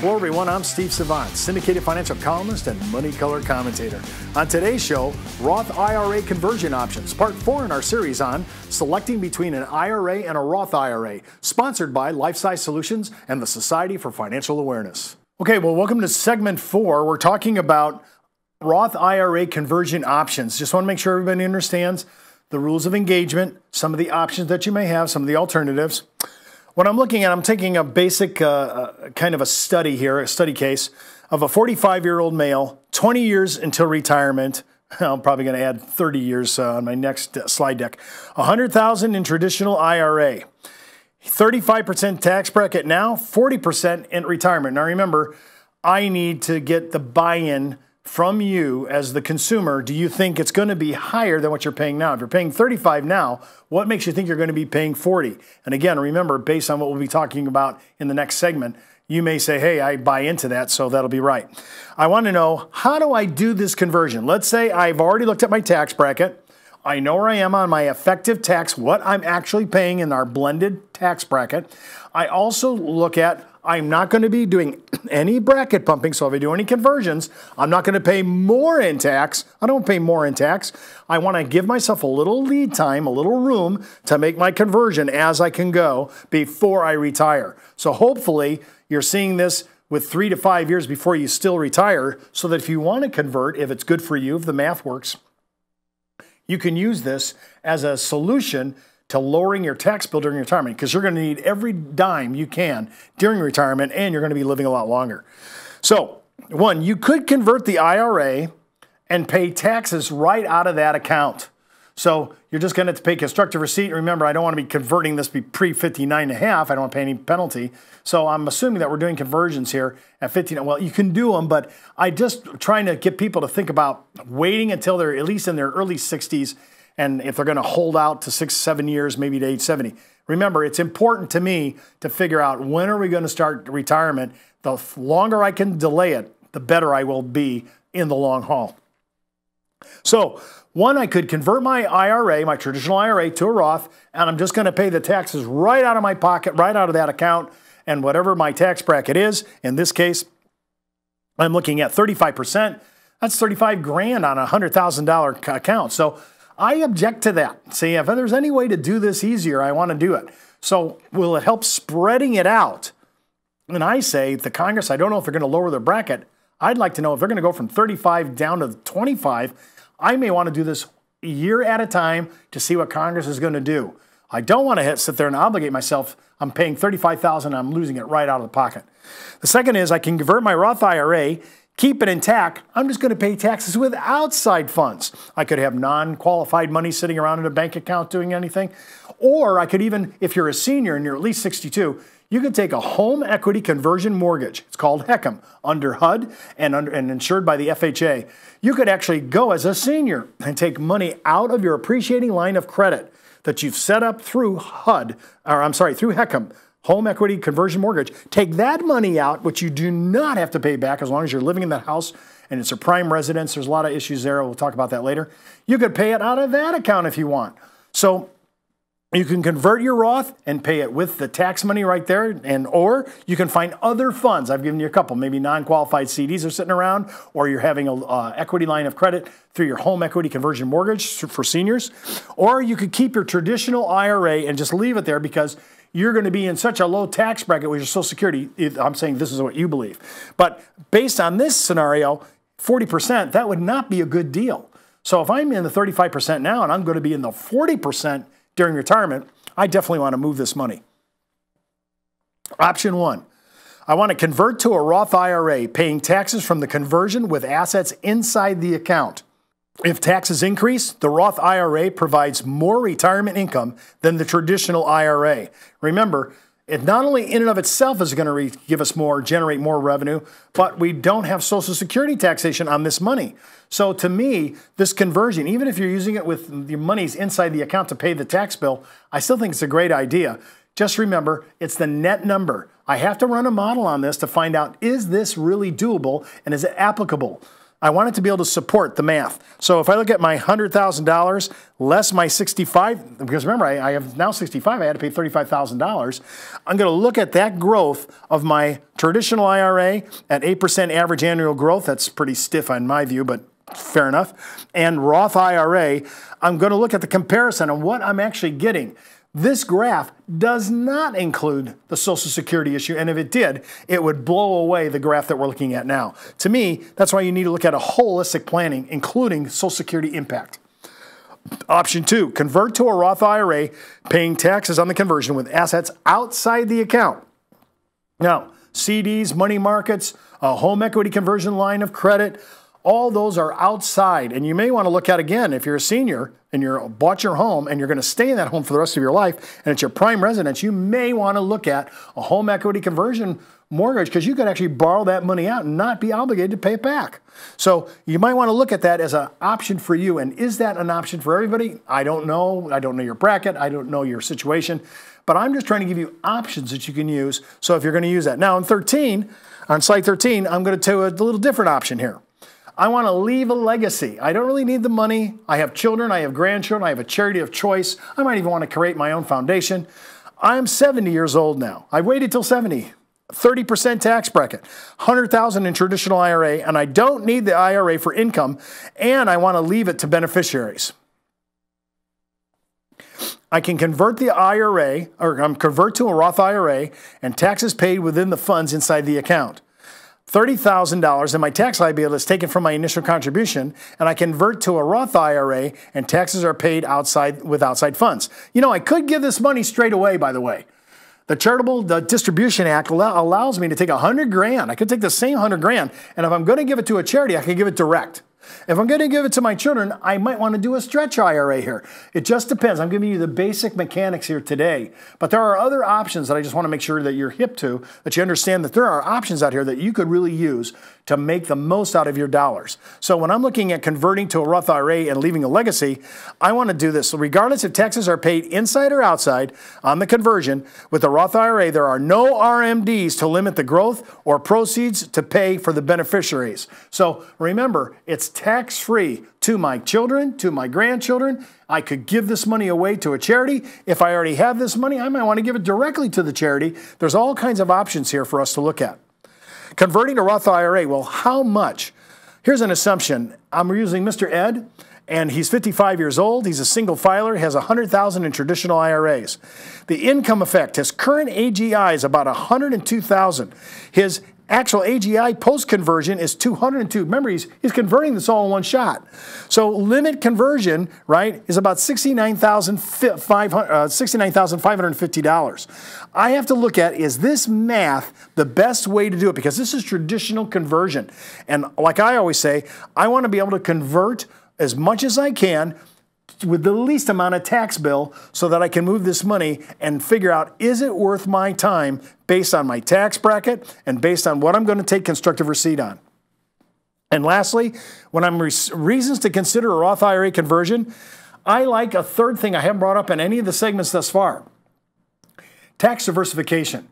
Hello everyone, I'm Steve Savant, syndicated financial columnist and money color commentator. On today's show, Roth IRA Conversion Options, part 4 in our series on selecting between an IRA and a Roth IRA, sponsored by LifeSize Solutions and the Society for Financial Awareness. Okay, well, welcome to segment 4. We're talking about Roth IRA Conversion Options. Just want to make sure everybody understands the rules of engagement, some of the options that you may have, some of the alternatives. What I'm looking at, I'm taking a basic kind of a study here, a study case of a 45-year-old male, 20 years until retirement. I'm probably going to add 30 years on my next slide deck. $100,000 in traditional IRA, 35% tax bracket now, 40% in retirement. Now remember, I need to get the buy-in from you as the consumer. Do you think it's going to be higher than what you're paying now? If you're paying 35 now, what makes you think you're going to be paying 40? And again, remember, based on what we'll be talking about in the next segment, you may say, hey, I buy into that, so that'll be right. I want to know, how do I do this conversion? Let's say I've already looked at my tax bracket. I know where I am on my effective tax, what I'm actually paying in our blended tax bracket. I also look at, I'm not going to be doing any bracket pumping, so if I do any conversions, I'm not going to pay more in tax. I don't pay more in tax. I want to give myself a little lead time, a little room to make my conversion as I can go before I retire. So hopefully you're seeing this with 3 to 5 years before you still retire, so that if you want to convert, if it's good for you, if the math works, you can use this as a solution to lowering your tax bill during retirement, because you're going to need every dime you can during retirement, and you're going to be living a lot longer. So, one, you could convert the IRA and pay taxes right out of that account. So you're just going to pay constructive receipt. Remember, I don't want to be converting this pre-59.5. I don't want to pay any penalty. So I'm assuming that we're doing conversions here at 59. Well, you can do them, but I just trying to get people to think about waiting until they're at least in their early 60s, and if they're going to hold out to 6, 7 years, maybe to age 70. Remember, it's important to me to figure out, when are we going to start retirement? The longer I can delay it, the better I will be in the long haul. So, one, I could convert my IRA, my traditional IRA, to a Roth, and I'm just going to pay the taxes right out of my pocket, right out of that account, and whatever my tax bracket is. In this case, I'm looking at 35%. That's 35 grand on a $100,000 account. So I object to that. See, if there's any way to do this easier, I want to do it. So will it help spreading it out? And I say, the Congress, I don't know if they're going to lower their bracket. I'd like to know if they're going to go from 35 down to 25. I may want to do this a year at a time to see what Congress is going to do. I don't want to sit there and obligate myself. I'm paying $35,000, I'm losing it right out of the pocket. The second is, I can convert my Roth IRA, keep it intact. I'm just going to pay taxes with outside funds. I could have non-qualified money sitting around in a bank account doing anything. Or I could even, if you're a senior and you're at least 62, you could take a home equity conversion mortgage. It's called HECM, under HUD and insured by the FHA. You could actually go as a senior and take money out of your appreciating line of credit that you've set up through HUD, or I'm sorry, through HECM, home equity conversion mortgage. Take that money out, which you do not have to pay back as long as you're living in that house and it's a prime residence. There's a lot of issues there. We'll talk about that later. You could pay it out of that account if you want. So you can convert your Roth and pay it with the tax money right there, or you can find other funds. I've given you a couple. Maybe non-qualified CDs are sitting around, or you're having an equity line of credit through your home equity conversion mortgage for seniors. Or you could keep your traditional IRA and just leave it there, because you're going to be in such a low tax bracket with your Social Security. I'm saying this is what you believe. But based on this scenario, 40%, that would not be a good deal. So if I'm in the 35% now and I'm going to be in the 40% during retirement, I definitely want to move this money. Option 1, I want to convert to a Roth IRA, paying taxes from the conversion with assets inside the account. If taxes increase, the Roth IRA provides more retirement income than the traditional IRA. Remember, it not only in and of itself is going to give us more, generate more revenue, but we don't have Social Security taxation on this money. So to me, this conversion, even if you're using it with the monies inside the account to pay the tax bill, I still think it's a great idea. Just remember, it's the net number. I have to run a model on this to find out, is this really doable and is it applicable? I want it to be able to support the math. So if I look at my $100,000 less my 65, because remember, I have now 65, I had to pay $35,000. I'm going to look at that growth of my traditional IRA at 8% average annual growth. That's pretty stiff in my view, but fair enough. And Roth IRA, I'm going to look at the comparison on what I'm actually getting. This graph does not include the Social Security issue, and if it did, it would blow away the graph that we're looking at now. To me, that's why you need to look at a holistic planning, including Social Security impact. Option 2, convert to a Roth IRA, paying taxes on the conversion with assets outside the account. Now, CDs, money markets, a home equity conversion line of credit, all those are outside, and you may want to look at, again, if you're a senior and you bought your home and you're going to stay in that home for the rest of your life and it's your prime residence, you may want to look at a home equity conversion mortgage because you could actually borrow that money out and not be obligated to pay it back. So you might want to look at that as an option for you. And is that an option for everybody? I don't know. I don't know your bracket. I don't know your situation. But I'm just trying to give you options that you can use. So if you're going to use that. Now on slide 13, I'm going to do a little different option here. I want to leave a legacy. I don't really need the money. I have children. I have grandchildren. I have a charity of choice. I might even want to create my own foundation. I'm 70 years old now. I waited till 70. 30% tax bracket, $100,000 in traditional IRA, and I don't need the IRA for income, and I want to leave it to beneficiaries. I can convert the IRA, or convert to a Roth IRA, and taxes paid within the funds inside the account. $30,000 and my tax liability is taken from my initial contribution, and I convert to a Roth IRA and taxes are paid with outside funds. You know, I could give this money straight away, by the way. The Distribution Act allows me to take $100,000. I could take the same $100,000, and if I'm going to give it to a charity, I can give it direct. If I'm going to give it to my children, I might want to do a stretch IRA here. It just depends. I'm giving you the basic mechanics here today. But there are other options that I just want to make sure that you're hip to, that you understand that there are options out here that you could really use to make the most out of your dollars. So when I'm looking at converting to a Roth IRA and leaving a legacy, I want to do this. So regardless if taxes are paid inside or outside on the conversion, with the Roth IRA, there are no RMDs to limit the growth or proceeds to pay for the beneficiaries. So remember, it's tax-free to my children, to my grandchildren. I could give this money away to a charity. If I already have this money, I might want to give it directly to the charity. There's all kinds of options here for us to look at. Converting to Roth IRA, well, how much? Here's an assumption. I'm using Mr. Ed, and he's 55 years old. He's a single filer, has $100,000 in traditional IRAs. The income effect, his current AGI is about $102,000. His actual AGI post-conversion is $202,000. Remember, he's converting this all in one shot. So limit conversion, right, is about $69,550. I have to look at, is this math the best way to do it? Because this is traditional conversion. And like I always say, I want to be able to convert as much as I can with the least amount of tax bill so that I can move this money and figure out, is it worth my time based on my tax bracket and based on what I'm going to take constructive receipt on. And lastly, when I'm reasons to consider a Roth IRA conversion, I like a third thing I haven't brought up in any of the segments thus far. Tax diversification.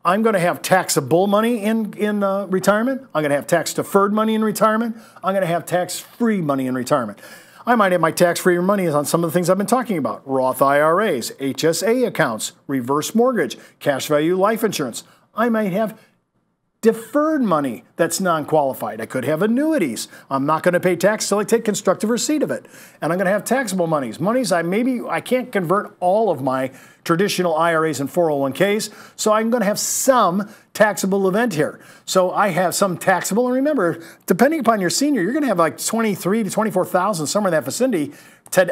I'm going to have taxable money in retirement. I'm going to have tax-deferred money in retirement. I'm going to have tax-free money in retirement. I might have my tax-free money on some of the things I've been talking about. Roth IRAs, HSA accounts, reverse mortgage, cash value life insurance. I might have deferred money that's non-qualified. I could have annuities. I'm not going to pay tax till I take constructive receipt of it. And I'm going to have taxable monies. I can't convert all of my traditional IRAs and 401ks, so I'm going to have some taxable event here. So I have some taxable, and remember, depending upon your senior, you're going to have like 23 to 24,000, somewhere in that vicinity,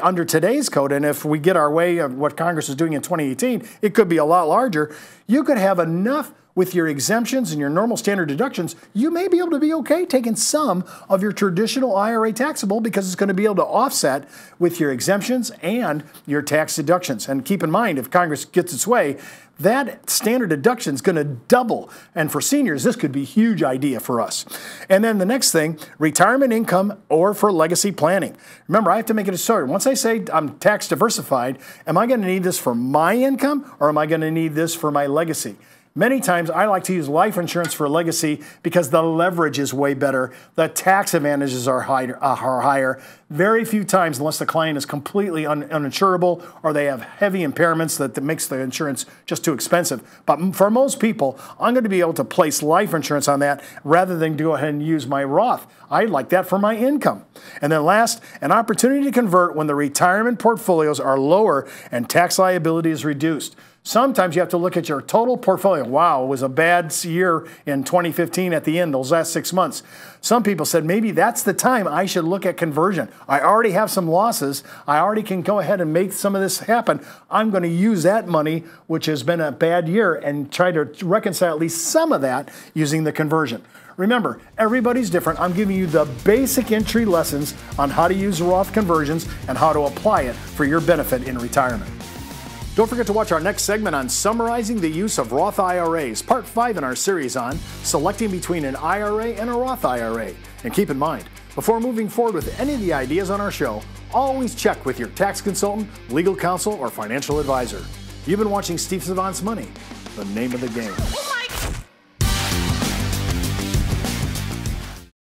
under today's code. And if we get our way of what Congress is doing in 2018, it could be a lot larger. You could have enough with your exemptions and your normal standard deductions. You may be able to be okay taking some of your traditional IRA taxable because it's going to be able to offset with your exemptions and your tax deductions. And keep in mind, if Congress gets its way, that standard deduction is going to double. And for seniors, this could be a huge idea for us. And then the next thing, retirement income or for legacy planning. Remember, I have to make it a start. Once I say I'm tax diversified, am I going to need this for my income or am I going to need this for my legacy? Many times I like to use life insurance for legacy because the leverage is way better. The tax advantages are higher. Very few times, unless the client is completely uninsurable or they have heavy impairments that makes the insurance just too expensive. But for most people, I'm going to be able to place life insurance on that rather than go ahead and use my Roth. I like that for my income. And then last, an opportunity to convert when the retirement portfolios are lower and tax liability is reduced. Sometimes you have to look at your total portfolio. Wow, it was a bad year in 2015 at the end, those last 6 months. Some people said maybe that's the time I should look at conversion. I already have some losses. I already can go ahead and make some of this happen. I'm going to use that money, which has been a bad year, and try to reconcile at least some of that using the conversion. Remember, everybody's different. I'm giving you the basic entry lessons on how to use Roth conversions and how to apply it for your benefit in retirement. Don't forget to watch our next segment on summarizing the use of Roth IRAs, part 5 in our series on selecting between an IRA and a Roth IRA. And keep in mind, before moving forward with any of the ideas on our show, always check with your tax consultant, legal counsel, or financial advisor. You've been watching Steve Savant's Money, the name of the game.